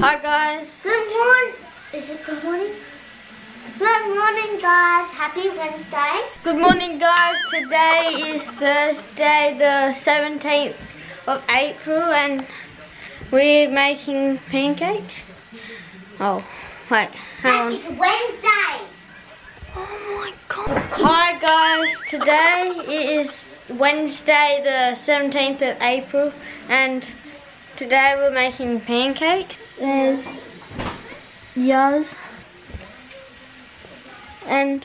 Hi guys. Good morning. Is it good morning? Good morning guys. Happy Wednesday. Good morning guys. Today is Thursday the 17th of April and we're making pancakes. Oh, wait. Hang on. It's Wednesday. Oh my god. Hi guys. Today it is Wednesday the 17th of April and today we're making pancakes. There's yours. And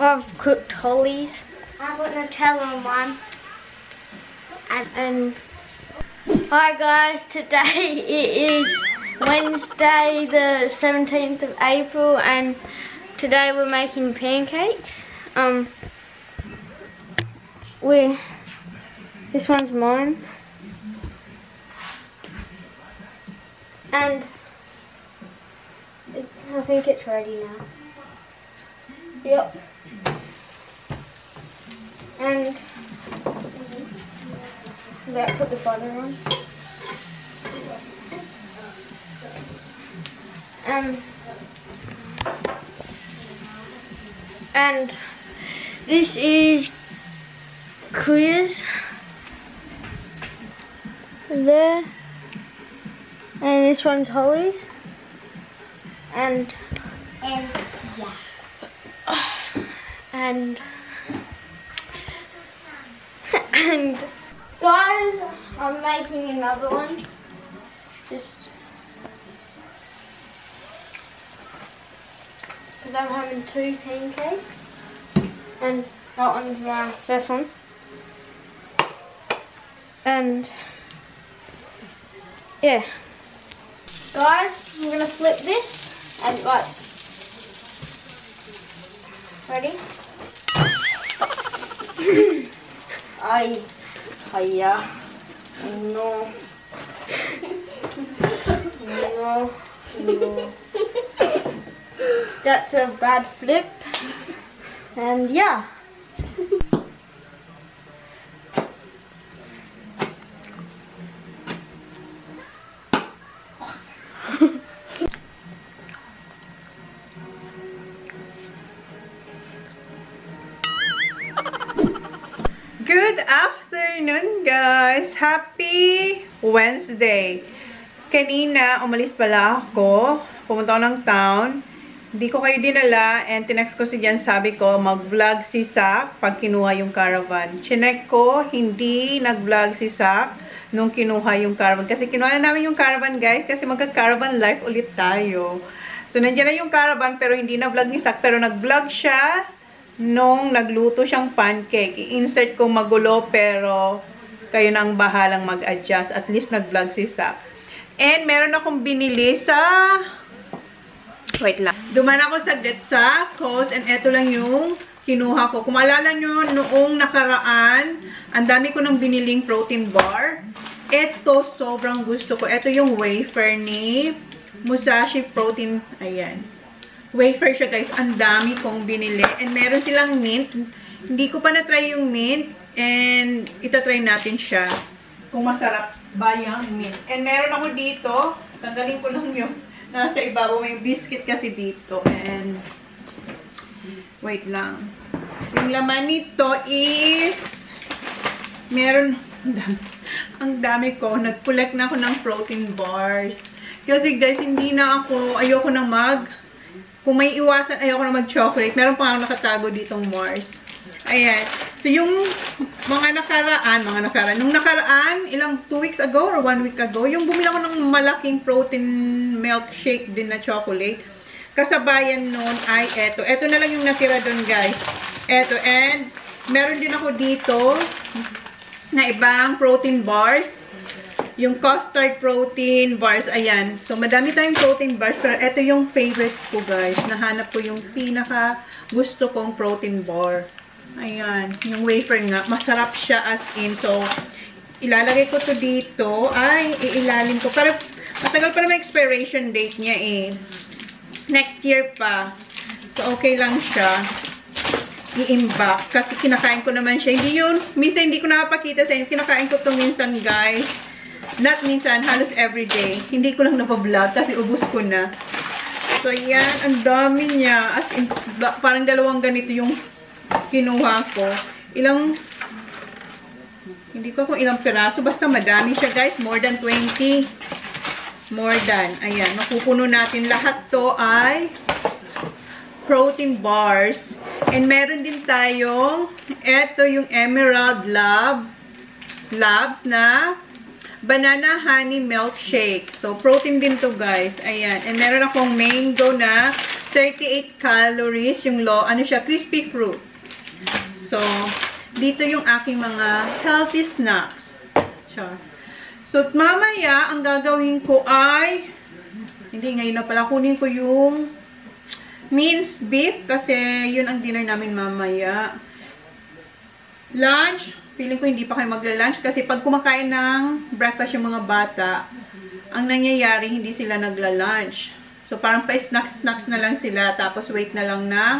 I've cooked Hollies. I put Nutella on one. And hi guys, today it is Wednesday the 17th of April and today we're making pancakes. This one's mine. And I think it's ready now. Yep. And let's put the butter on. And this is Queers there. And this one's Hollies. And yeah. And guys, I'm making another one. Just because I'm having 2 pancakes. And that one's my first one. And yeah. Guys, I'm gonna flip this and what? Ready? Hiya. No. No. That's a bad flip. And yeah. Good afternoon guys! Happy Wednesday! Kanina, umalis pala ako. Pumunta ako ng town. Hindi ko kayo dinala and tinext ko si Jan, sabi ko mag-vlog si Sak pag kinuha yung caravan. Chinek ko, hindi nag-vlog si Sak nung kinuha yung caravan. Kasi kinuha na namin yung caravan guys kasi magka-caravan life ulit tayo. So nandiyan na yung caravan pero hindi na vlog ni Sak pero nag-vlog siya nung nagluto siyang pancake. I-insert ko magulo pero kayo nang bahalang mag-adjust. At least nag-vlog si Sak. And meron akong binili sa... Wait lang. Duman ako saglit sa Coast and eto lang yung kinuha ko. Kung maalala nyo, noong nakaraan, ang dami ko nang biniling protein bar. Eto, sobrang gusto ko. Eto yung wafer ni Musashi Protein. Ayan. Wafer siya guys. Ang dami kong binili. And meron silang mint. Hindi ko pa na-try yung mint. And itatry natin siya. Kung masarap ba yung mint. And meron ako dito. Tanggalin ko lang yung nasa ibabaw. May biscuit kasi dito. And wait lang. Yung laman nito is meron ang dami ko. Nag-collect na ako ng protein bars. Kasi guys, hindi na ako, ayoko na kung may iwasan, ayoko na mag-chocolate. Meron pa ako nakatago ditong Mars. Ayan. So, yung nung nakaraan, ilang 2 weeks ago or 1 week ago, yung bumili ako ng malaking protein milkshake din na chocolate. Kasabayan nun ay eto. Eto na lang yung natira dun, guys. Eto. And, meron din ako dito na ibang protein bars. Yung custard protein bars, ayan. So, madami tayong protein bars, pero ito yung favorite ko, guys. Nahanap ko yung pinaka gusto kong protein bar. Ayan. Yung wafer nga. Masarap siya as in. So, ilalagay ko to dito. Ay, iilalim ko. Pero, matagal pa naman expiration date niya eh. Next year pa. So, okay lang siya. I-imbak. Kasi kinakain ko naman siya. Hindi yun. Minsan hindi ko nakapakita sa inyo. Kinakain ko to minsan, guys. Not minsan, halos everyday. Hindi ko lang napablog kasi ubus ko na. So, yan. Ang dami niya. As in, parang dalawang ganito yung kinuha ko. Hindi ko kung ilang piraso. Basta madami siya, guys. More than 20. More than. Ayan. Mapupuno natin. Lahat to ay protein bars. And meron din tayong, eto yung Emerald Labs na banana honey milkshake. So, protein din to, guys. Ayan. And meron akong mango na 38 calories. Yung crispy fruit. So, dito yung aking mga healthy snacks. So, mamaya, ang gagawin ko ay, hindi, ngayon na pala, kunin ko yung minced beef kasi yun ang dinner namin mamaya. Lunch, feeling ko hindi pa kayo magla-lunch kasi pag kumakain ng breakfast yung mga bata, ang nangyayari, hindi sila nagla-lunch. So, parang pa-snacks na lang sila, tapos wait na lang ng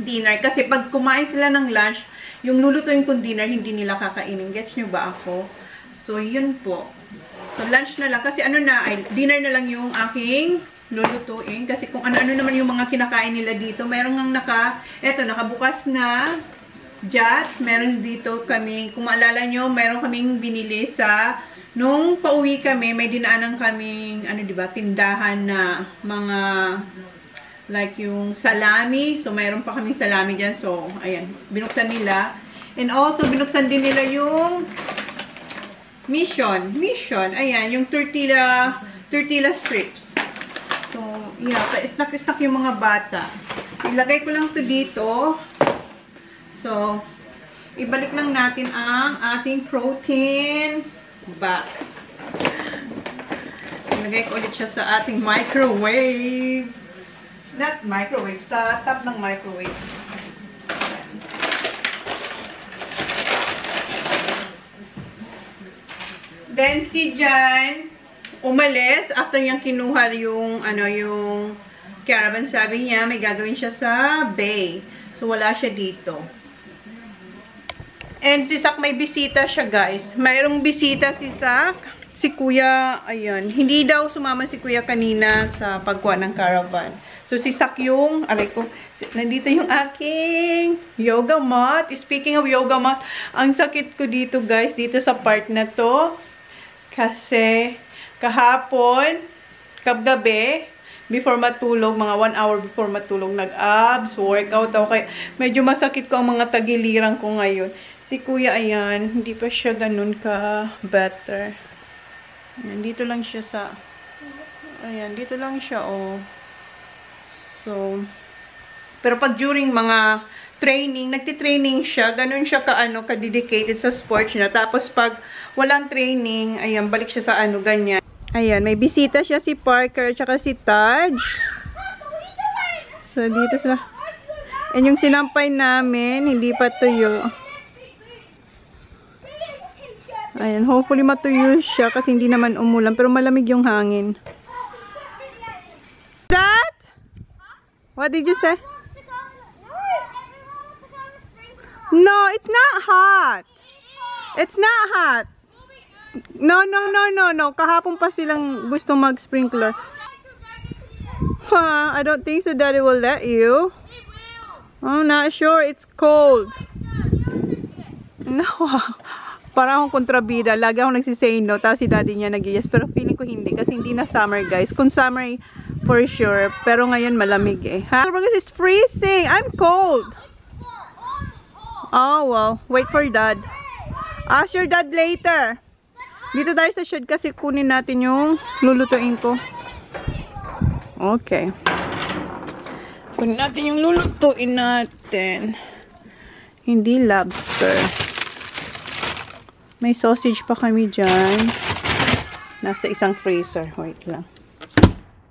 dinner. Kasi pag kumain sila ng lunch, yung lulutuin kong dinner, hindi nila kakainin. Gets nyo ba ako? So, yun po. So, lunch na lang. Kasi dinner na lang yung aking lulutuin. Kasi kung ano-ano naman yung mga kinakain nila dito. Meron ngang nakabukas na Jats. Meron dito kami, kung maalala nyo, meron kaming binili nung pauwi kami, may dinaanan kaming, diba, tindahan na mga like yung salami. So, mayroon pa kaming salami dyan. So, ayan. Binuksan nila. And also, binuksan din nila yung Mission. Ayan. Yung tortilla strips. So, yeah. Pa-snack yung mga bata. Ilagay ko lang to dito. So, ibalik lang natin ang ating protein box. Ilagay ko ulit siya sa ating microwave. Not microwave, sa top ng microwave. Then si Jan umalis after niyang kinuha yung caravan. Sabi niya may gagawin siya sa bay. So wala siya dito. And si Sak may bisita siya, guys. Mayroong bisita si Sak. Si Kuya, ayan. Hindi daw sumama si Kuya kanina sa pagkuha ng caravan. So, si Sak yung, nandito yung aking yoga mat. Speaking of yoga mat, ang sakit ko dito, guys, dito sa part na to. Kasi, kahapon, gabi, before matulog, mga 1 hour before matulog, nag-abs, workout ako. Kaya, medyo masakit ko ang mga tagiliran ko ngayon. Si Kuya, ayan, hindi pa siya ganun ka-better. Ayan, dito lang siya dito lang siya, oh. So, pero pag during mga training, nagtitraining siya, ganun siya ka-dedicated sa sports niya. Tapos pag walang training, ayan, balik siya sa ganyan. Ayan, may bisita siya si Parker, tsaka si Taj. So, dito sila. And yung sinampay namin, hindi pa tuyo. Ayan, hopefully matuyo siya kasi hindi naman umulan. Pero malamig yung hangin. That? What did you say? No, it's not hot. It's not hot. No. Kahapon pa silang gusto mag-sprinkler. Huh, I don't think so Daddy will let you. I'm not sure. It's cold. No. Parang akong kontrabida. Lagi akong nagsisay no. Tapos si Daddy niya nag-yes. Pero feeling ko hindi. Kasi hindi na summer, guys. Kung summer, for sure. Pero ngayon malamig eh. Ha? Because it's freezing. I'm cold. Oh, well. Wait for Dad. Ask your dad later. Dito tayo sa shed kasi kunin natin yung lulutuin ko. Okay. Kunin natin yung lulutuin natin. Hindi lobster. May sausage pa kami dyan. Nasa isang freezer. Wait lang.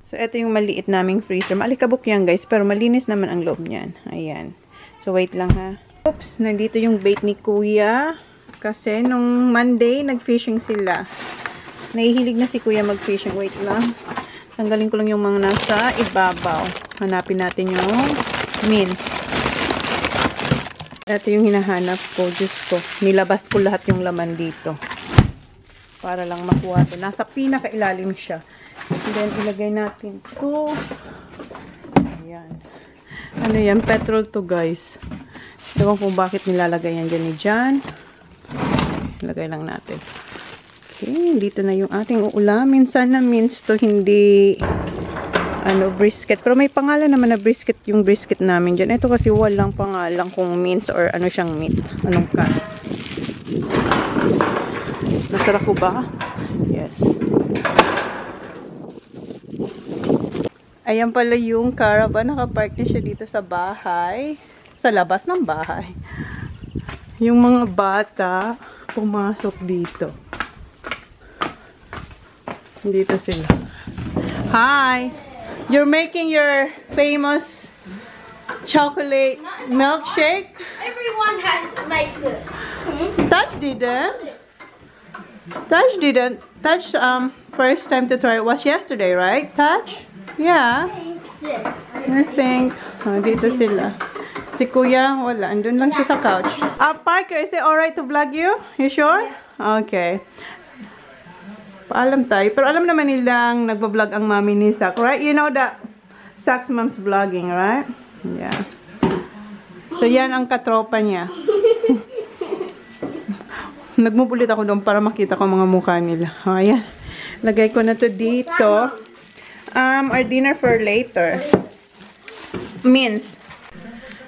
So, ito yung maliit naming freezer. Maalikabok yan, guys. Pero malinis naman ang loob niyan. Ayan. So, wait lang ha. Oops. Nandito yung bait ni Kuya. Kasi, nung Monday, nag-fishing sila. Nahihilig na si Kuya mag-fishing. Wait lang. Tanggalin ko lang yung mga nasa ibabaw. Hanapin natin yung mince. Ito yung hinahanap ko. Diyos ko. Nilabas ko lahat yung laman dito. Para lang makuha ito. Nasa pinakailalim siya. And then, ilagay natin ito. Ayan. Ano yan? Petrol to, guys. Ewan kung bakit nilalagay yan dyan ni Jan. Ilagay lang natin. Okay, dito na yung ating uulamin. Sana means to hindi brisket. Pero may pangalan naman na brisket yung brisket namin dyan. Ito kasi walang pangalan kung means or ano siyang meat. Anong ka? Nasara ko ba? Yes. Ayan pala yung caravan. Nakapark na siya dito sa bahay. Sa labas ng bahay. Yung mga bata pumasok dito. Dito sila. Hi! You're making your famous chocolate milkshake? Everyone makes it. Touch didn't. Touch didn't. Touch first time to try it was yesterday, right? Touch? Yeah. Yeah. I think. Dito sila. Si Kuya, wala. Andun lang siya sa couch. Parker, is it alright to vlog you? You sure? Okay. Paalam tayo. Pero alam naman nilang nagbablog ang mami ni Zach, right? You know that Zach's mom's vlogging, right? Yeah. So, yan ang katropa niya. Nagmubulit ako doon para makita ko mga mukha nila. Ayan. Lagay ko na to dito. Our dinner for later. Mince.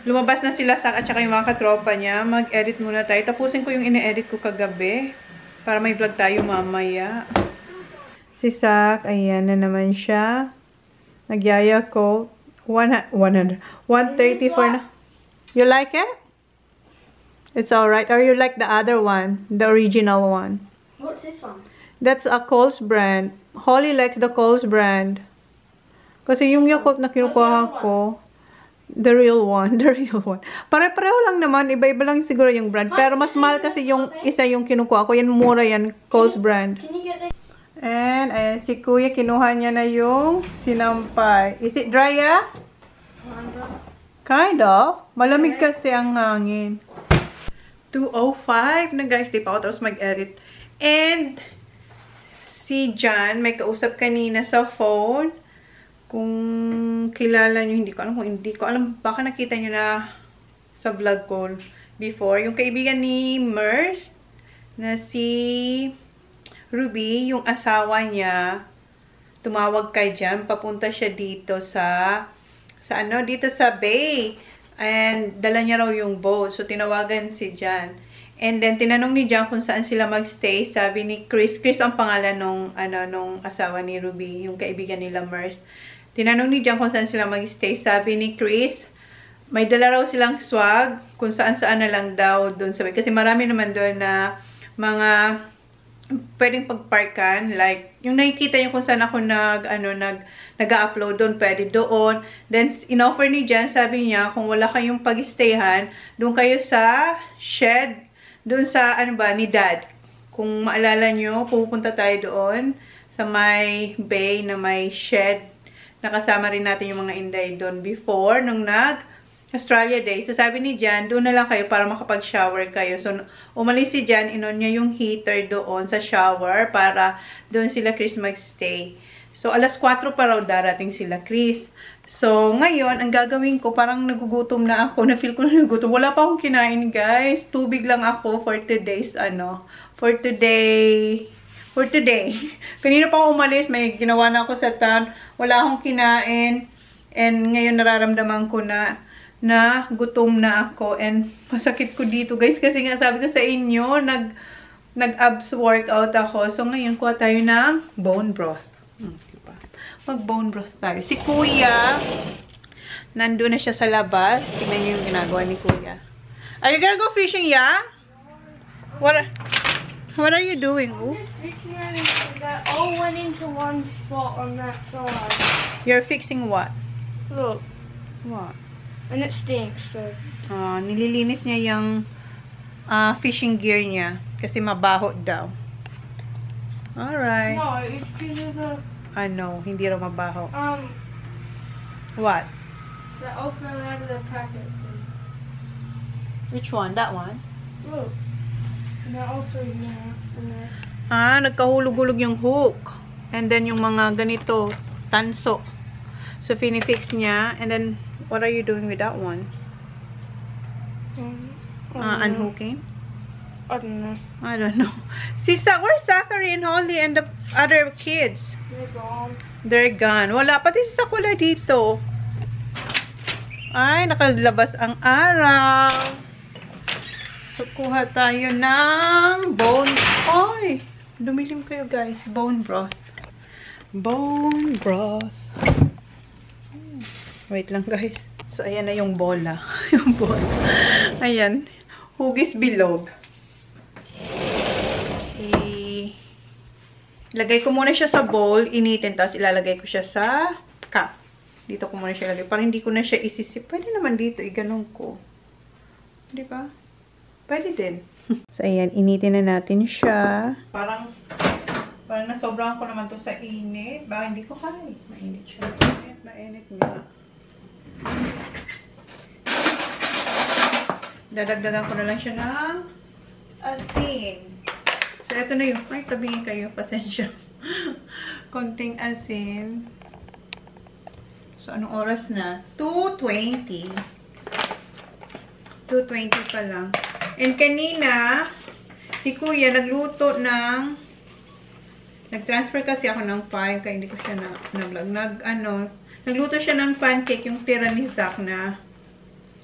Lumabas na sila Zach at saka yung mga katropa niya. Mag-edit muna tayo. Tapusin ko yung ine-edit ko kagabi. Para may vlog tayo mamaya. Si Zach, ayan na naman siya. Nagyaya ko. 134 na. You like it? It's alright. Or you like the other one? The original one? What's this one? That's a Coles brand. Holly likes the Coles brand. Kasi yung Yakult na kinukuha ko, the real one. The real one. Pare-pareho lang naman. Iba-iba lang siguro yung brand. Pero mas mahal kasi yung isa yung kinukuha ko. Yan mura yan. Coles brand. Can you get this? And, ayan, si Kuya, kinuha niya na yung sinampay. Is it dry, yeah? Kind of. Malamig kasi ang hangin. 2:05 na guys. Di pa ako tapos mag-edit. And, si Jan, may kausap kanina sa phone. Kung kilala nyo, hindi ko alam. Baka nakita nyo na sa vlog ko before. Yung kaibigan ni Merce, na si Ruby, yung asawa niya, tumawag kay Jan, papunta siya dito dito sa bay. And dala niya raw yung boat. So tinawagan si Jan. And then tinanong ni Jan kung saan sila magstay. Sabi ni Chris ang pangalan nung asawa ni Ruby, yung kaibigan nila Merce. Tinanong ni Jan kung saan sila magstay. Sabi ni Chris, may dala raw silang swag kung saan-saan na lang daw doon sa bay. Kasi marami naman doon na mga pwedeng pagparkan, like yung nakikita nyo kung saan ako nag-upload doon, pwede doon. Then in-offer ni Jan, sabi niya kung wala kayong pag-stayhan, doon kayo sa shed, doon sa ni Dad. Kung maalala nyo, pupunta tayo doon sa may bay na may shed. Nakasama rin natin yung mga Inday doon before nung Australia Day. So, sabi ni Jan, doon na lang kayo para makapag-shower kayo. So, umalis si Jan, inon niya yung heater doon sa shower para doon sila Chris mag-stay. So, alas 4 pa raw darating sila Chris. So, ngayon, ang gagawin ko, parang nagugutom na ako. Na-feel ko na nagugutom. Wala pa akong kinain, guys. Tubig lang ako for today's, for today. Kanina pa ako umalis, may ginawa na ako sa town. Wala akong kinain. And ngayon, nararamdaman ko na gutom na ako and masakit ko dito guys kasi nga sabi ko sa inyo nag-abs workout ako. So ngayon kuha tayo ng bone broth. Diba? Mag bone broth tayo. Si Kuya nandun na siya sa labas. Tingnan niyo yung ginagawa ni Kuya. Are you gonna go fishing, yeah? What are you doing? I'm just fixing everything. That all went into one spot on that side. You're fixing what? Look. What? And it stinks, so. Nililinis niya yung fishing gear niya. Kasi mabaho daw. Alright. No, it's because of the... Hindi raw mabaho. What? That all fell out of the packets. Which one? That one? Look. And that also in there. Nagkahulog-hulog yung hook. And then, yung mga ganito, tanso. So, finifix niya. And then, what are you doing with that one? Unhooking? I don't know. I don't know. Where's Zachary and Holly and the other kids? They're gone. They're gone. Wala. Pati si Sakula dito. Ay, nakalabas ang araw. So, kuha tayo ng bone. Ay, dumilim kayo guys. Bone broth. Bone broth. Wait lang guys. So, ayan na yung bola. Yung bola. Ayan. Hugis bilog. Ilagay ko muna siya sa bowl, initin, tapos ilalagay ko siya sa cup. Dito ko muna siya ilagay. Para hindi ko na siya isisip. Pwede naman dito, ganun ko. Di ba? Pwede din. So, ayan, initin na natin siya. Parang nasobrahan ko naman to sa init. Baka hindi ko kaya. Mainit siya. Mainit nga. Dadagdagan ko na lang siya ng asin. So, ito na yun. Ay, tabingin kayo. Pasensya. Konting asin. So, anong oras na? 2:20. 2:20 pa lang. And kanina, si Kuya nagluto ng... Nag-transfer kasi ako ng file, kaya hindi ko siya nag-vlog. Nagluto siya ng pancake, yung tira ni Zach na...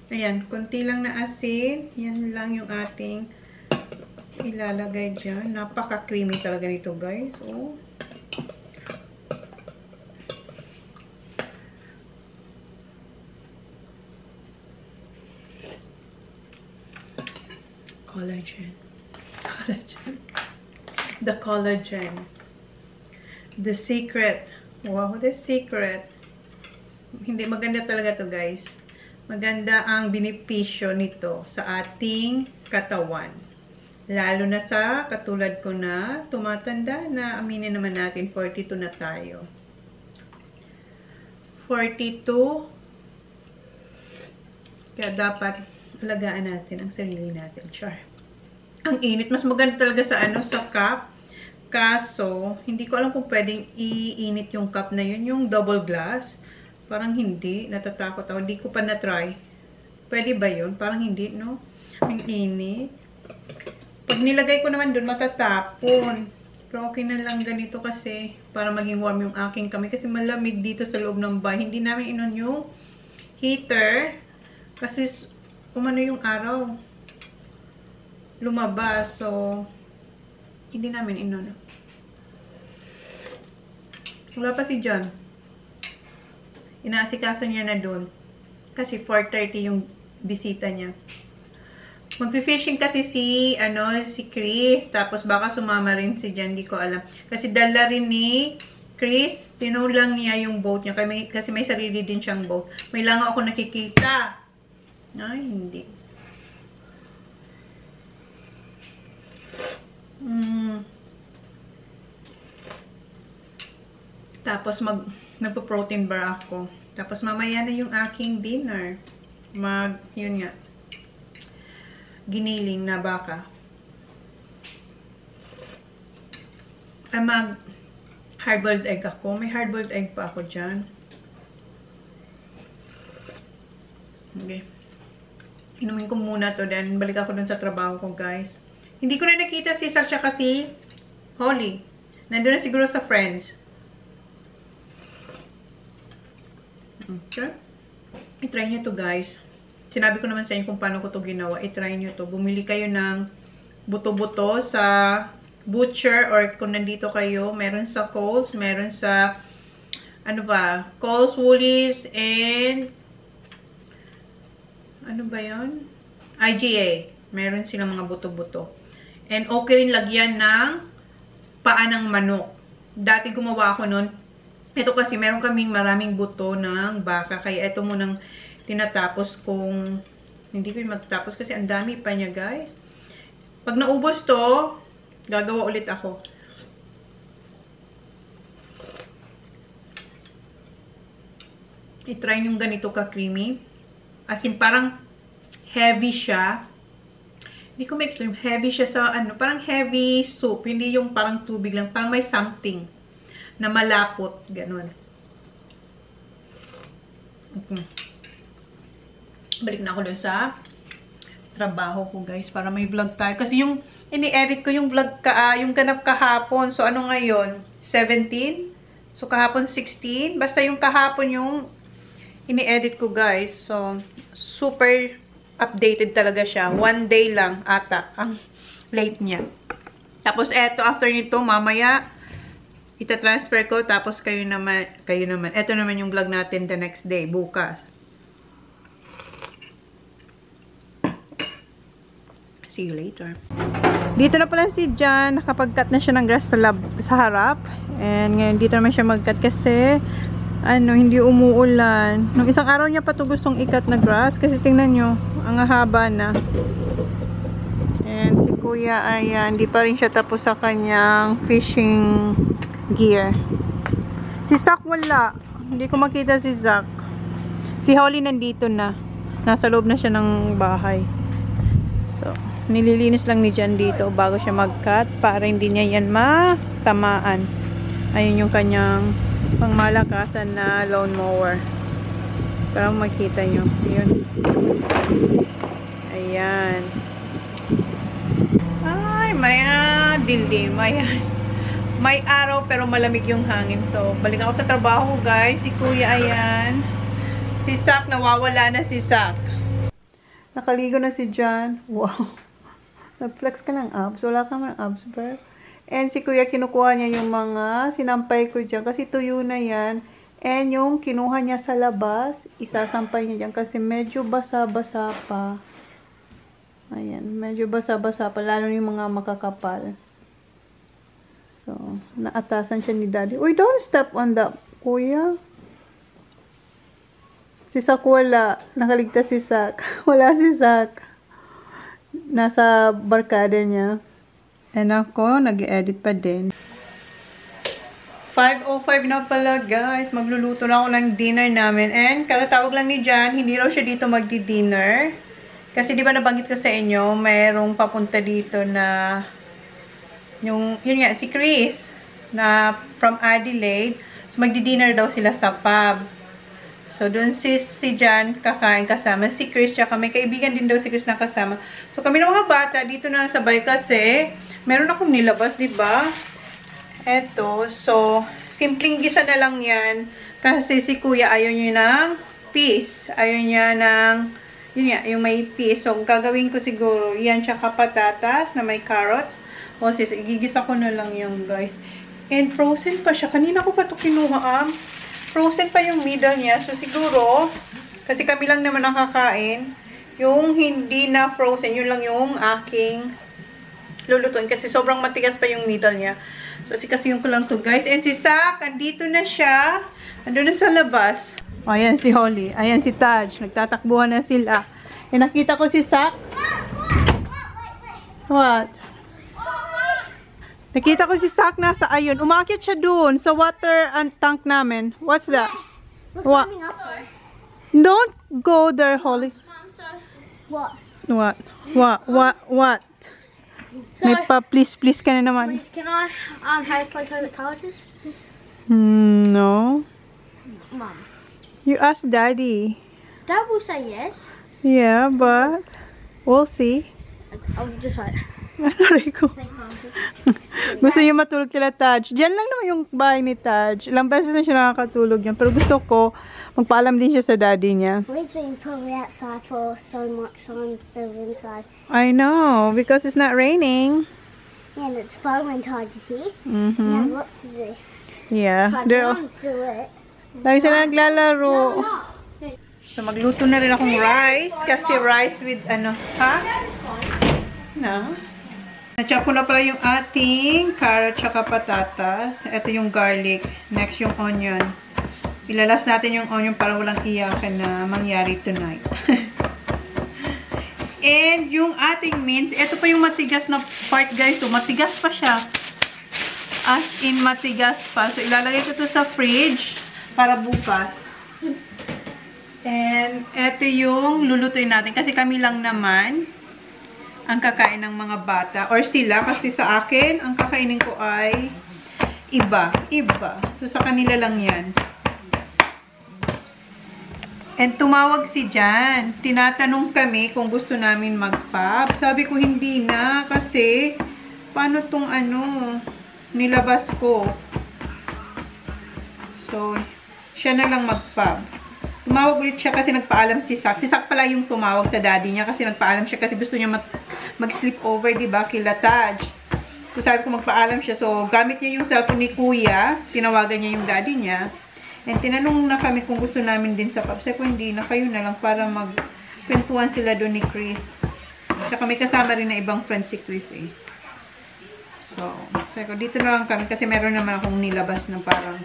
Ayan, konti lang na asin. Yan lang yung ating... ilalagay dyan. Napaka-creamy talaga nito, guys. Oh. Collagen. Collagen. The collagen. The secret. Wow, the secret. Hindi, maganda talaga to, guys. Maganda ang benepisyo nito sa ating katawan. Lalo na sa katulad ko na tumatanda na, aminin naman natin, 42 na tayo. 42. Kaya dapat alagaan natin ang sarili natin. Char. Ang init. Mas maganda talaga sa sa cup. Kaso, hindi ko alam kung pwedeng iinit yung cup na yun. Yung double glass. Parang hindi. Natatakot ako. Hindi ko pa na-try. Pwede ba yun? Parang hindi, no? Ang init. Pag nilagay ko naman dun, matatapon. Pero okay na lang ganito kasi para maging warm yung aking kamay. Kasi malamig dito sa loob ng bahay. Hindi namin inon yung heater. Kasi umano yung araw. Lumabas. So, hindi namin inon. Wala pa si John. Inaasikaso niya na dun. Kasi 4:30 yung bisita niya. Magfi-fishing kasi si Chris, tapos baka sumama rin si Jan, di ko alam. Kasi dala rin ni Chris, tinulang niya yung boat niya, kasi may sarili din siyang boat. May lang ako nakikita. Ay, hindi. Tapos nagpo-protein bar ako. Tapos mamaya na yung aking dinner. Yun nga. Giniling na baka. Ay hard-boiled egg ako. May hard-boiled egg pa ako dyan. Okay. Inumin ko muna to, then balik ako dun sa trabaho ko, guys. Hindi ko na nakita si Sasha kasi Holly. Nandun na siguro sa friends. Okay. I-try nyo to, guys. Sinabi ko naman sa inyo kung paano ko to ginawa. I-try nyo to. Bumili kayo ng buto-buto sa butcher or kung nandito kayo, meron sa Coles, meron sa Coles, Woolies, and ano ba yun? IGA. Meron silang mga buto-buto. And okay rin lagyan ng paa ng manok. Dati gumawa ako nun. Ito kasi meron kaming maraming buto ng baka. Kaya ito munang tinatapos kung hindi ko yung magtapos kasi ang dami pa niya, guys. Pag naubos to, gagawa ulit ako. I-try yung ganito ka-creamy. As in, parang heavy siya. Hindi ko ma-explain. Heavy siya sa ano, parang heavy soup. Hindi yung parang tubig lang. Parang may something na malapot. Ganun. Okay. Balik na ako dun sa trabaho ko, guys. Para may vlog tayo. Kasi yung ini-edit ko yung vlog yung ganap kahapon. So, ano ngayon? 17? So, kahapon 16. Basta yung kahapon yung ini-edit ko, guys. So, super updated talaga siya. 1 day lang ata ang late niya. Tapos eto, after nito, mamaya ita-transfer ko. Tapos kayo naman. Eto naman yung vlog natin the next day, bukas. See you later. Dito na pala si Jan. Nakapag-cut na siya ng grass sa harap. And ngayon dito naman siya mag-cut kasi hindi umuulan. Nung isang araw niya pa ito gustong ikat na grass. Kasi tingnan nyo, ang haba na. And si Kuya, ayan, hindi pa rin siya tapos sa kanyang fishing gear. Si Zach wala. Hindi ko makita si Zach. Si Holly nandito na. Nasa loob na siya ng bahay. So, nililinis lang ni Jan dito bago siya mag-cut para hindi niya yan matamaan. Ayun yung kanyang pangmalakasan na lawn mower. Para makita nyo. Yun. Ayan. Ay, may dilim. Ayan. May araw pero malamig yung hangin. So, balik ako sa trabaho, guys. Si Kuya, ayan. Si Zach, nawawala na si Zach. Nakaligo na si Jan. Wow. Nag-flex ka ng abs. Wala ka man abs, bro. And si Kuya, kinukuha niya yung mga sinampay ko dyan. Kasi tuyo na yan. And yung kinuha niya sa labas, isasampay niya dyan. Kasi medyo basa-basa pa. Ayan. Medyo basa-basa pa. Lalo yung mga makakapal. So, naatasan siya ni Daddy. Uy, don't step on that, Kuya. Si Zach wala. Nakaligtas si Zach. Wala si Zach. Nasa barkada niya. And ako, nag-edit pa din. 5:05 na pala, guys. Magluluto na ako ng dinner namin. And katatawag lang ni Jan, hindi raw siya dito magdi-dinner. Kasi di ba nabanggit ko sa inyo, mayroong papunta dito na yun nga, si Chris na from Adelaide. So magdi-dinner daw sila sa pub. So doon si Jan kakain kasama. Si Chris, tsaka may kaibigan din daw si Chris na kasama. So kami ng mga bata, dito na sabay kasi meron akong nilabas, di ba? Eto, so simpleng gisa na lang yan. Kasi si Kuya ayaw niya ng peas. Ayaw niya ng, yun nga, yung may peas. So gagawin ko siguro yan, tsaka patatas na may carrots. O sis, igigisa ko na lang yung guys. And frozen pa siya. Kanina ko pa ito kinuha. Frozen pa yung middle niya. So siguro, kasi kami lang naman nakakain, yung hindi na frozen, yun lang yung aking lulutuin. Kasi sobrang matigas pa yung middle niya. So kasi yung ko lang to guys. And si Zach, andito na siya. Andun na sa labas. O, ayan si Holly. Ayan si Taj. Nagtatakbuhan na sila. E nakita ko si Zach. What? Nakita ko si Zach nasa ayun. Umakyat siya dun sa water tank namin. What's that? What? Don't go there, Holly. What? What? May pa, please ka na naman. Please, can I have sleepover charges? No. Mom. You ask Daddy. Dad will say yes. Yeah, but we'll see. I'll just wait. Ano ko? Gusto niya matulog kila Taj. Diyan lang naman yung bahay ni Taj. Ilang beses na siya nakakatulog yan. Pero gusto ko, magpaalam din siya sa daddy niya. We've been probably outside for so much time instead of inside. I know, because it's not raining. Yeah, and it's fun when Taj is here. Mm-hmm. We have lots to do. Yeah. Taj wants to do it. Lagi sila naglalaro. So, magluto na rin akong rice. Kasi rice with ano, ha? Na? Na-chop ko na pala yung ating carrot tsaka patatas. Ito yung garlic. Next yung onion. Ilalas natin yung onion para walang iyakan na mangyari tonight. And yung ating mince, ito pa yung matigas na part guys. So, matigas pa siya. As in, matigas pa. So, ilalagay ko to sa fridge para bukas. And ito yung lulutuin natin. Kasi kami lang naman. ang kakain ng mga bata. Or sila, kasi sa akin, ang kakainin ko ay iba. So, sa kanila lang yan. And tumawag si Jan. Tinatanong kami kung gusto namin mag-pub. Sabi ko, hindi na. Kasi, paano tong nilabas ko? So, siya na lang mag-pub. Tumawag ulit siya kasi nagpaalam si Sak. Si Sak pala yung tumawag sa daddy niya kasi nagpaalam siya kasi gusto niya mag-sleep over, diba, kila Taj. So, sabi ko magpaalam siya. So, gamit niya yung cellphone ni Kuya. Tinawagan niya yung daddy niya. And tinanong na kami kung gusto namin din sa pub. Sabi ko, hindi na, kayo na lang para magkwentuhan sila doon ni Chris. Tsaka may kasama rin na ibang friend si Chris eh. So, sabi ko, dito na lang kami kasi meron naman akong nilabas na parang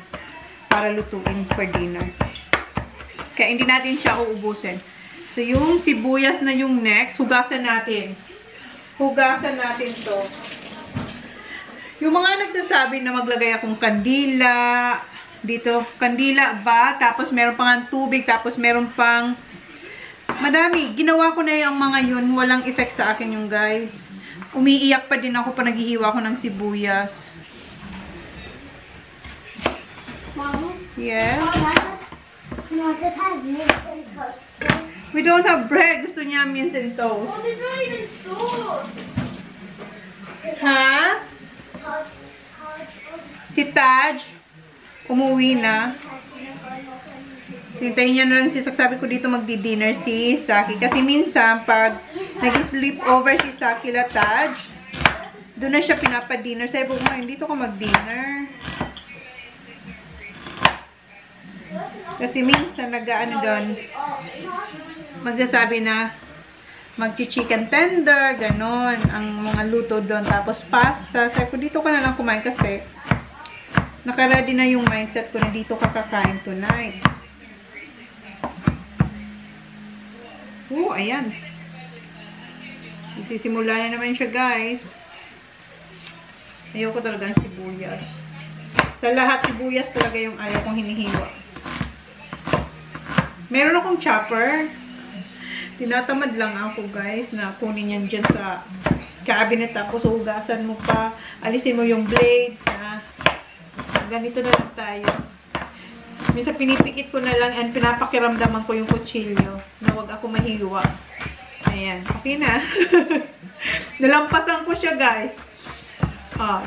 para lutuin for dinner. Kaya hindi natin siya uubusin. So, yung sibuyas na yung next, hugasan natin. Hugasan natin to. Yung mga nagsasabi na maglagay akong kandila, dito, kandila ba? Tapos meron pang tubig, tapos meron pang madami. Ginawa ko na yung mga yun. Walang effect sa akin yung guys. Umiiyak pa din ako pa naghihiwa ko ng sibuyas. Mama? Yes? No, just have mince and toast. We don't have bread. Gusto niya mince and toast. Oh, there's not even sauce. Ha? Si Taj, umuwi na. Sintayin niya na lang si Sak. Sabi ko dito magdi-dinner si Saki. Kasi minsan, pag nag-sleep over si Saki la Taj, doon na siya pinapa-dinner. Sabi ko, dito ko mag-dinner. Kasi minsan doon, magsasabi na magchi-chicken tender, ganon, ang mga luto doon, tapos pasta. Sabi ko, dito ka na lang kumain kasi naka-ready na yung mindset ko na dito ka kakain tonight. Ayan. Nagsisimula na naman siya, guys. Ayoko talaga ng sibuyas. Sa lahat, sibuyas talaga yung ayaw kong hinihiwa. Meron akong chopper. Tinatamad lang ako, guys, na kunin yan dyan sa cabinet. Tapos hugasan mo pa. Alisin mo yung blades. Ganito na lang tayo. Minsan pinipikit ko na lang and pinapakiramdaman ko yung kutsilyo na wag ako mahiwa. Ayan. Okay na. Nalampasan ko siya, guys.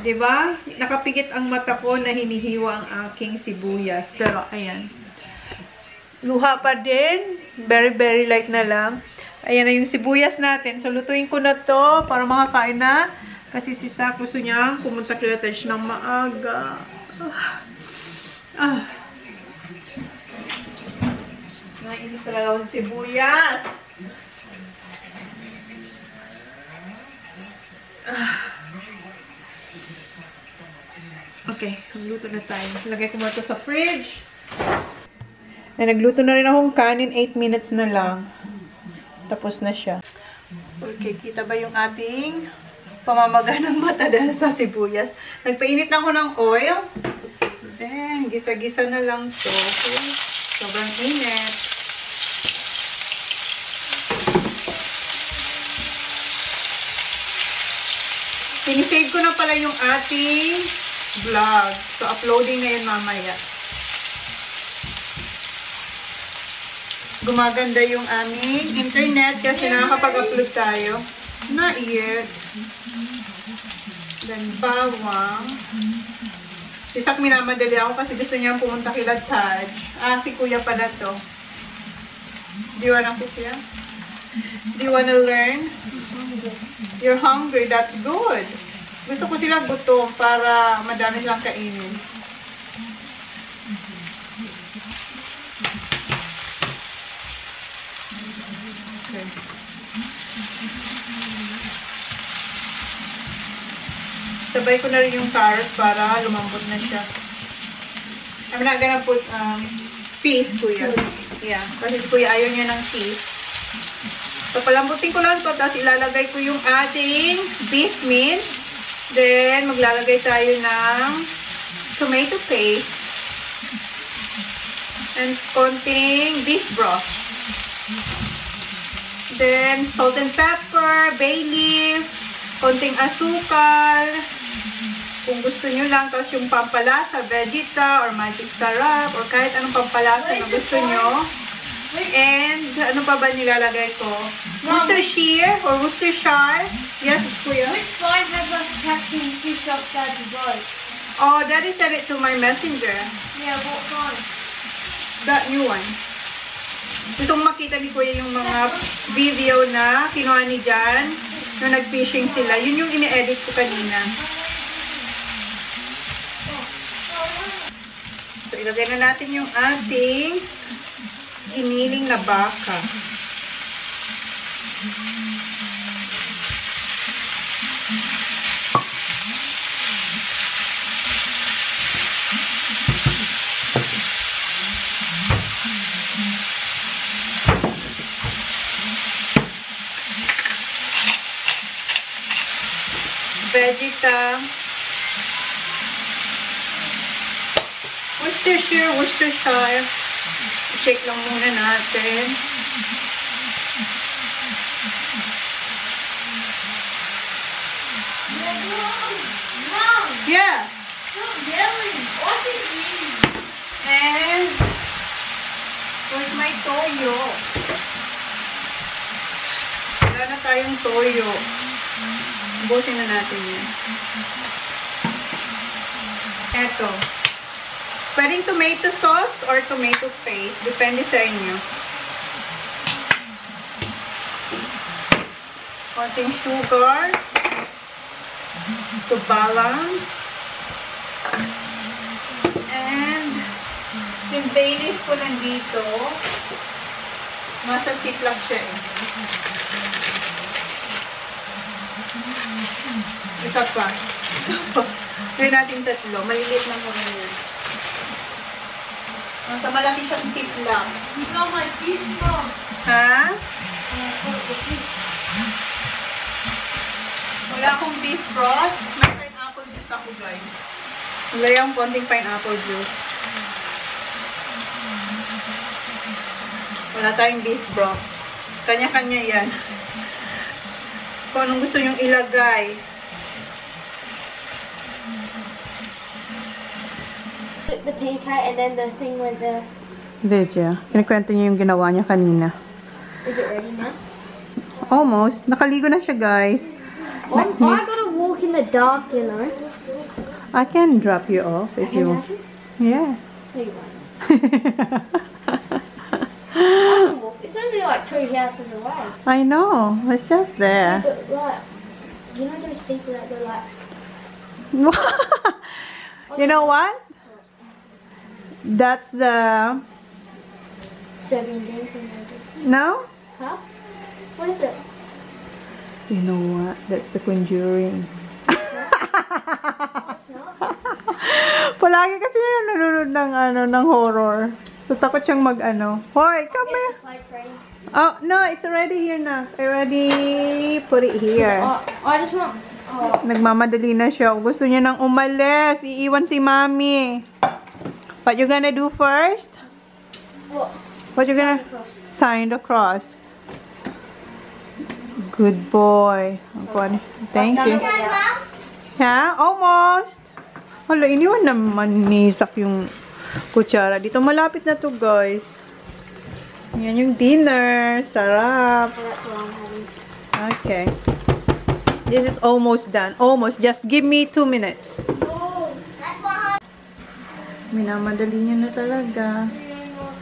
Diba? Nakapikit ang mata ko na hinihiwa ang aking sibuyas. Pero, ayan. Luha pa din. Very, very light na lang. Ayan na yung sibuyas natin. So, lutuin ko na to para makakain na. Kasi si Sak gusto niya pumunta kila Tej ng maaga. Nainis talaga ako sa sibuyas. Okay, magluto na tayo. Lagay ko muna ito sa fridge. Nagluto na rin akong kanin. 8 minutes na lang. Tapos na siya. Okay, kita ba yung ating pamamaga ng mata dahil sa sibuyas? Nagpainit na ako ng oil. Then, gisa-gisa na lang to. Okay. Sobrang init. Sinisave ko na pala yung ating vlog. So, uploading na yun mamaya. Gumaganda yung aming internet kasi nakakapag-upload tayo. Not yet. Then, bawang. Si Sak minamadali ako kasi gusto niya pumunta kila Taj. Si Kuya pala to. Do you wanna cook yan? Do you wanna learn? You're hungry. That's good. Gusto ko sila gutom para madami silang kainin. Okay. Sabay ko na rin yung carrot para lumambot na siya. I'm not gonna put peas, Kuya. Yeah, kasi si Kuya ayaw niya ng peas. So, palambutin ko lang ito, tapos ilalagay ko yung ating beef mince. Then, maglalagay tayo ng tomato paste. And konting beef broth. then salt and pepper, bay leaf, konting asukal. Kung gusto nyo lang, tapos yung pampalasa, Vegeta or Magic Sarap or kahit anong pampalasa na gusto nyo. And ano pa ba nilalagay ko? Worcestershire or Worcestershire. Yes, kuya. Which slime has us catching fish outside the boat? Oh, Daddy sent it to my messenger. Yeah, what slime? That new one. Itong makita ni kuya yung mga video na kinuha ni Jan nung nag-fishing sila. Yun yung ini-edit ko kanina. So, ilagay na natin yung ating giniling na baka. Vegeta. Worcestershire. Shake lang muna natin. Mom! Yeah. Stop yelling! What is this? And where's my toyo? Wala na tayong toyo. Busin na natin yan. Eto. Pwedeng tomato sauce or tomato paste. Depende sa inyo. Konting sugar. To balance. And yung bay leaf ko nandito. Nasa ziplock siya eh. Isa pa. Gawin natin tatlo. Maliliit lang muna yan. Nasa malaki siyang ziplock. You got my fish, Mom. Ha? The fish. Wala akong beef broth. May pineapple juice ako, guys. Wala yung konting pineapple juice. Wala tayong beef broth. Kanya-kanya yan. Kung anong gusto nyong ilagay. The pancake and then the thing with the... Veja. Kinikwento niya yung ginawa niya kanina. Is it ready now? Almost. Nakaligo na siya, guys. I gotta walk in the dark, you know. I can drop you off if you want. Yeah. No, you won't. I can walk. It's only like 2 houses away. I know. It's just there. But like, you know those people that go like... You know what? That's the... Serbian dancing. No? Huh? What is it? You know what? That's the Conjuring. Palagi kasi yung nanonood ng horror. So takot siyang Hoy, come here. Oh, no, it's already here na. I already put it here. I just want... Nagmamadali na siya. Gusto niya nang umalis. Iiwan si Mommy. What you gonna do first? What you gonna... Sign the cross. Good boy. Thank you. Yeah, almost. Hala, iniwan naman ni Sak yung kutsara. Dito malapit na to, guys. Yan yung dinner. Sarap. That's what I'm having. Okay. This is almost done. Almost. Just give me 2 minutes. Oh, that's what Minamadali niya na talaga.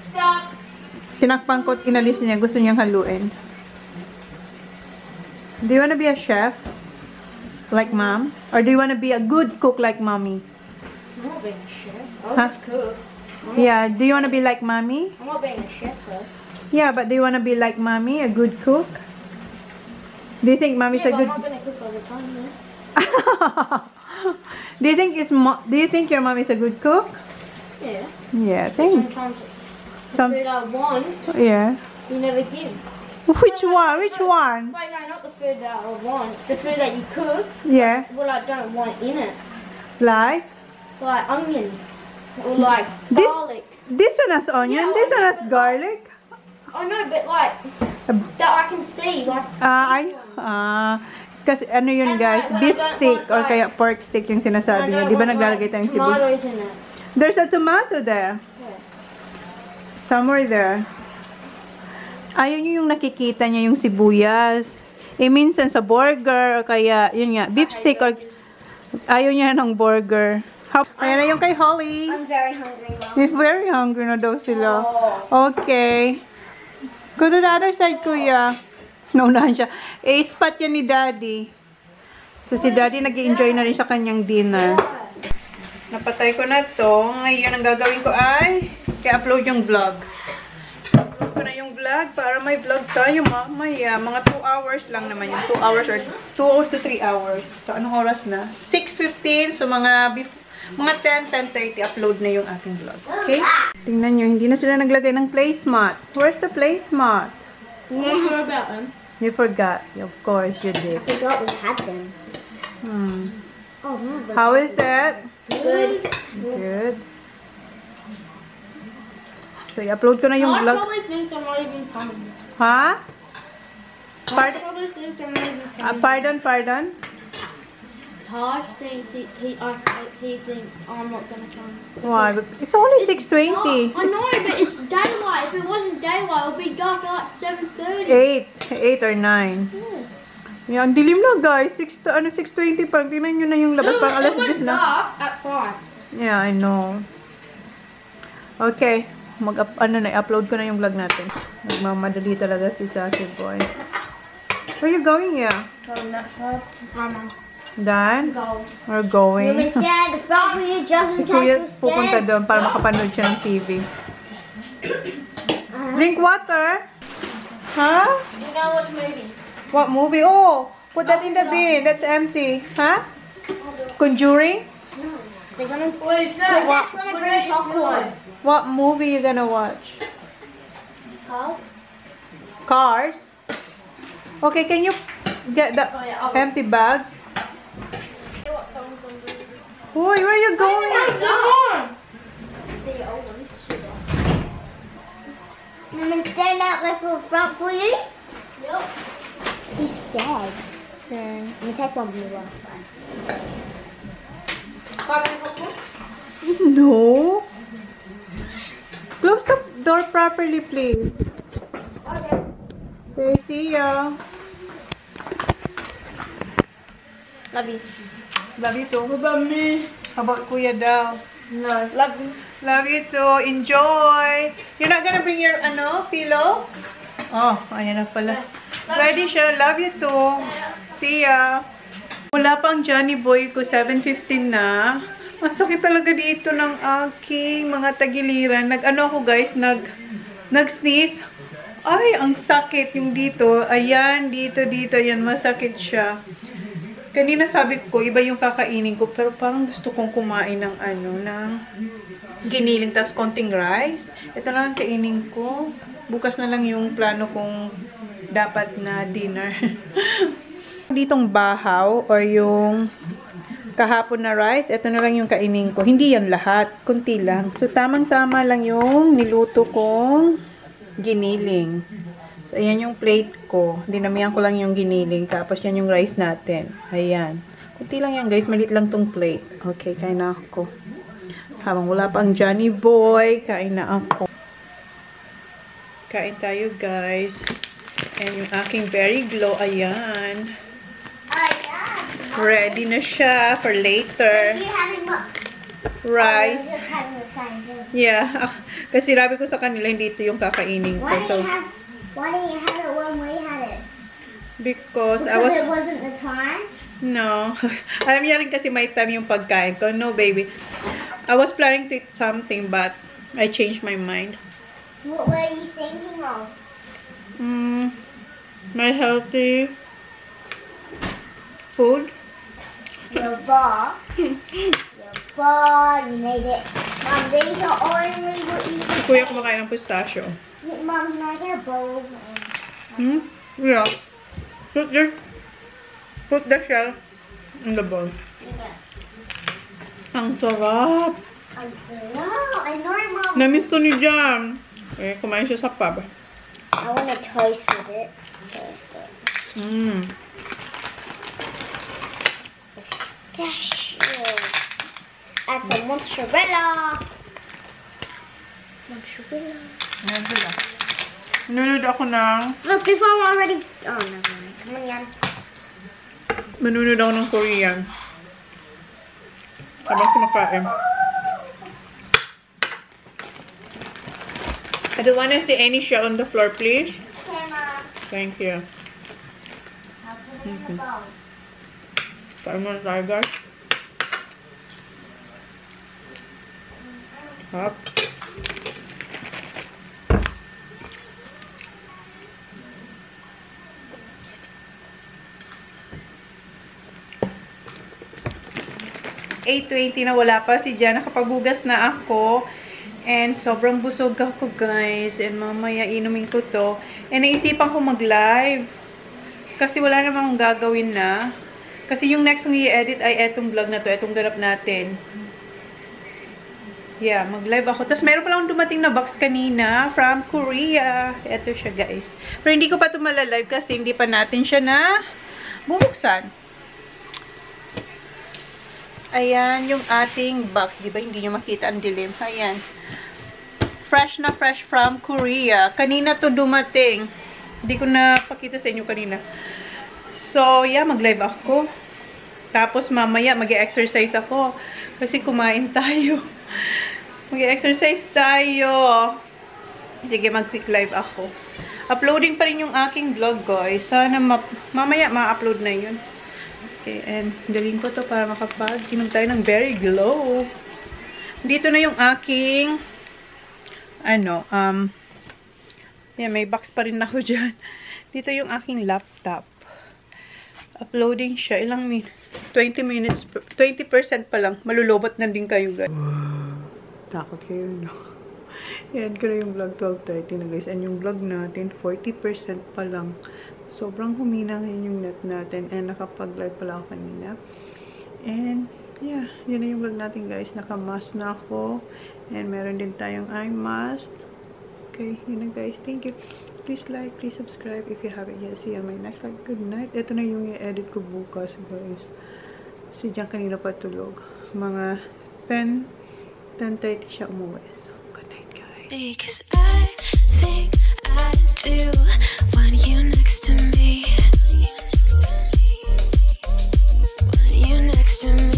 Stop. Tinakpan ko at inalis niya. Gusto niyang haluin. Do you want to be a chef? Like Mom? Or do you want to be a good cook like Mommy? I'm not being a chef. I'll Huh? just cook. Yeah. Do you want to be like Mommy? I'm not being a chef though. Yeah, but do you want to be like Mommy? A good cook? Do you think Mommy's Yeah, a but good... I'm not gonna cook all the time, no? Do you think your mom is a good cook? Yeah. Yeah, But think. sometimes the Some. food I want, Yeah. you never give. Which one? Which one? Wait, no, not the food that I want. The food that you cook, Yeah. what I don't want in it. Like Like onions. Or like This- garlic. this one has onion. Yeah, This one has onion, but garlic. I know, but like that I can see. Like. Kasi ano yun guys, beef steak or kaya pork steak yung sinasabi niya. Di ba naglalagay tayong sibuyas? Tomatoes in it. There's a tomato there. Yeah. Somewhere there. Ayun yung nakikita niya yung sibuyas. Minsan sa burger or kaya, yun nga, beef steak or ayaw niya ng burger. Ayan na yung kay Holly. I'm very hungry, Mom. You're very hungry na daw sila. Okay. Go to the other side, Kuya. Naunahan siya. Spot yan ni Daddy. So, si Daddy nag-i-enjoy na rin sa kanyang dinner. Napatay ko na to. Ngayon, ang gagawin ko ay i-upload yung vlog. Upload ko na yung vlog para may vlog tayo mamaya. Mga 2 hours lang naman yun. 2 hours or 2 to 3 hours. So, anong oras na? 6:15. So, mga 10:30 upload na yung aking vlog. Okay? Tingnan nyo, hindi na sila naglagay ng placemat. Where's the placemat? What about them? You forgot. Of course you did. I forgot we had them. Oh, no. How is it? Good. Good. So, i-upload ko na yung I vlog. probably think I'm not even funny. Ha? I probably think I'm not even funny. Pardon? Taj thinks he thinks I'm not gonna come. Why? It's only 6:20. I know, but it's daylight. If it wasn't daylight, it would be dark at like 7:30. 8 or 9. Yeah. Yan, dilim na guys. 6:20 pa. Tingnan nyo na yung labas. Parang alas 10 na. dark at 5. Yeah, I know. Okay. I-upload ko na yung vlog natin. Nagmamadali talaga si Sassy Boy. Where are you going, yeah? Going that side. Mama. Dan? Go. We're going. You may stand in the front when you just Si take Kuya your pupunta stand. doon para makapanood siya ng TV. Drink water? Huh? We're gonna watch a movie. What movie? Oh, put that in the bin. That's empty. Huh? Conjuring? They're gonna Wait, That's gonna bring popcorn. What movie you gonna watch? Carl? Cars? Okay, can you get the empty bag? Boy, where are you going? The old ones. You want me to stand out like in front for you? Yep. He's scared. Okay. Let me take one from the left. No. Close the door properly, please. Okay, see ya. Love you. Love you too. What about me? How about Kuya daw? No. Love you. Love you too. Enjoy. You're not gonna bring your, pillow? Oh, ayan na pala. Ready siya. Love you too. See ya. Wala pang Johnny Boy ko. 7:15 na. Masakit talaga dito ng aking mga tagiliran. Nag-ano ako guys, nag-sneeze. Ay, ang sakit yung dito. Ayan, dito. Ayan, masakit siya. Kanina sabi ko, iba yung kakainin ko. Pero parang gusto kong kumain ng ng giniling, tas konting rice. Ito na lang kainin ko. Bukas na lang yung plano kong dapat na dinner. Ditong bahaw or yung kahapon na rice, ito na lang yung kainin ko. Hindi yan lahat, kunti lang. So, tamang-tama lang yung niluto kong giniling. So, ayan yung plate ko. Dinamihan ko lang yung giniling. Tapos, yan yung rice natin. Ayan. Kunti lang yan, guys. Malit lang tong plate. Okay, kain na ako. Habang wala pang Johnny Boy, kain na ako. Kain tayo, guys. And yung aking berry glow, ayan. Ready na siya for later. You're having what? Rice. You're just having the same thing. Yeah. Kasi sabi ko sa kanila, hindi ito yung kakainin ko. So, Why didn't you have it when we had it? because I Because was... it wasn't the time? No. Alam niya rin kasi may time yung pagkain ko. No, baby. I was planning to eat something, but I changed my mind. What were you thinking of? My healthy food. Your bar. Your bar. You made it. Mom, these are only what you Si Kuya kumakain ng pistachio. Mom, can I get a bowl? And Yeah. Put the shell in the bowl. Ang sarap. I'm sorry. No, I know, Mom. Namiss to ni Jam. Eh, kumain siya sa pub. I want to toast with it. Pistachio. Add some mozzarella. Mozzarella. Ayan sila. Manunod ako ng... Look, this one already... Oh, never mind. Come on, yan. Manunod ako ng Korean. Habang kumakain. I don't want to see any shell on the floor, please. Okay, Mom. Thank you. I'll put it in the bowl. Kain muna tayo, guys. Hop. $8.20 na wala pa si Jan. Nakapaghugas na ako. And sobrang busog ako, guys. And mamaya inumin ko to. And naisipan ko mag-live. Kasi wala namang gagawin na. Kasi yung next kong i-edit ay etong vlog na to. Etong ganap natin. Yeah, mag-live ako. Tapos meron palang dumating na box kanina from Korea. Ito siya, guys. Pero hindi ko pa ito malalive kasi hindi pa natin siya na bubuksan. Ayan, yung ating box. Di ba hindi nyo makita ang dilim? Ayan. Fresh na fresh from Korea. Kanina to dumating. Hindi ko na pakita sa inyo kanina. So, yeah, mag-live ako. Tapos, mamaya, mag-exercise ako. Kasi kumain tayo. Mag-exercise tayo. Sige, mag-quick live ako. Uploading pa rin yung aking vlog, guys. Sana mamaya ma-upload na yun. Okay, and galing ko to para makapag-inom tayo ng Berry Glow. Dito na yung aking yeah, may box pa rin ako dyan. Dito yung aking laptop. Uploading siya. Ilang minutes? 20 minutes. 20% pa lang. Malulobot na din kayo, guys. Takot kayo, no? Yan ko na yung vlog 12:30 na, guys. And yung vlog natin, 40% pa lang. Sobrang humina ngayon yung net natin. And nakapag-live pala ako kanina. And, yeah. Yun na yung vlog natin, guys. Naka-mask na ako. And meron din tayong eye mask. Okay, yun na, guys. Thank you. Please like, please subscribe if you haven't yet. See you on my next vlog. Good night. Ito na yung i-edit ko bukas, guys. Si Jan kanina pa tulog. Mga 10:30 siya umuwi. So, good night, guys. Because I think I do want you next to me. Want you next to me.